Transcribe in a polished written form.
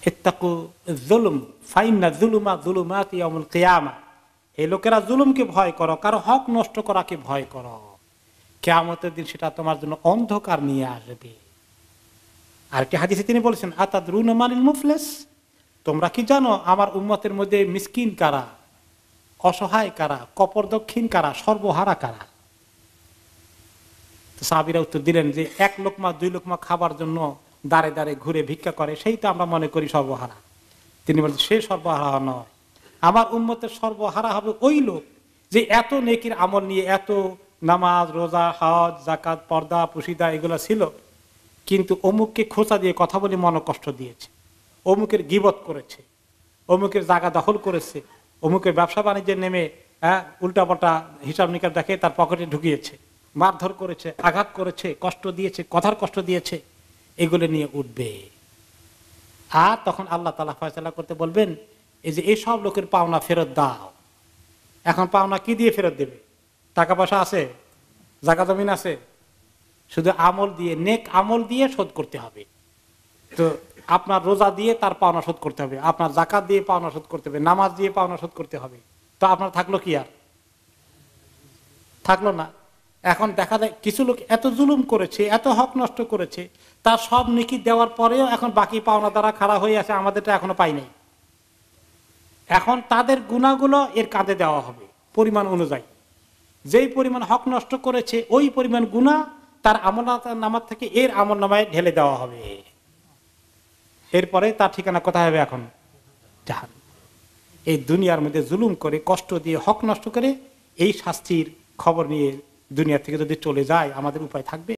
ইত্তাকু যুলুম ফাইন্না যুলুমা যুলুমাত ইয়াউমুল কিয়ামা, এই লোকেরা জুলুমকে ভয় করো, কারো হক নষ্ট করাকে ভয় করো, কিয়ামতের দিন সেটা তোমার জন্য অন্ধকার নিয়ে আসবে। আরেকটি হাদিসে তিনি বলেছেন, আতাদরুনা মানিল মুফলিস, তোমরা কি জানো আমার উম্মতের মধ্যে মিসকিন কারা, অসহায় কারা, কপরদক্ষিণ কারা, সর্বহারা কারা? সাহাবীরা উত্তর দিলেন যে এক লোকমা দুই লোকমা খাবার জন্য দাঁড়ে দাঁড়ে ঘুরে ভিক্ষা করে, সেই তো আমরা মনে করি সর্বহারা। তিনি বলেন সে সর্বহারা নয়, আমার উম্মতের সর্বহারা হবে ওই লোক যে এত নেকির আমল নিয়ে, এত নামাজ রোজা হজ যাকাত পর্দা পুশিদা এগুলো ছিল, কিন্তু অমুককে খোঁচা দিয়ে কথা বলে মনকষ্ট দিয়েছে, অমুকের গীবত করেছে, অমুকের জায়গা দখল করেছে, অমুকের ব্যবসা বাণিজ্যে নেমে উল্টাপাল্টা হিসাব নিকাশ দেখে তার পকেটে ঢুকিয়েছে, মারধর করেছে, আঘাত করেছে, কষ্ট দিয়েছে, কথার কষ্ট দিয়েছে, এগুলো নিয়ে উঠবে। আর তখন আল্লাহ তাআলা ফয়সালা করতে বলবেন, এই যে এই সব লোকের পাওনা ফেরত দাও। এখন পাওনা কি দিয়ে ফেরত দেবে? টাকা পয়সা আছে, জায়গা জমিন আছে? শুধু আমল দিয়ে, নেক আমল দিয়ে শোধ করতে হবে। তো আপনার রোজা দিয়ে তার পাওনা শোধ করতে হবে, আপনার যাকাত দিয়ে পাওনা শোধ করতে হবে, নামাজ দিয়ে পাওনা শোধ করতে হবে। তো আপনার থাকলো কি? আর থাকলো না। এখন দেখা যায় কিছু লোক এত জুলুম করেছে, এত হক নষ্ট করেছে, তার সব নেকি দেওয়ার পরেও এখন বাকি পাওনা দ্বারা খাড়া হয়ে আছে, আমাদেরটা এখনো পাই নাই। এখন তাদের গুনাহগুলো এর কাঁধে দেওয়া হবে পরিমাণ অনুযায়ী। যেই পরিমাণ হক নষ্ট করেছে ওই পরিমাণ গুনাহ তার আমলনামার থেকে এর আমলনামায় ঢেলে দেওয়া হবে। এরপরে তার ঠিকানা কোথায় হবে? এখন জাহান্নাম। এই দুনিয়ার মধ্যে জুলুম করে, কষ্ট দিয়ে, হক নষ্ট করে এই শাস্তির খবর নিয়ে দুনিয়া থেকে যদি চলে যায়, আমাদের উপায় থাকবে?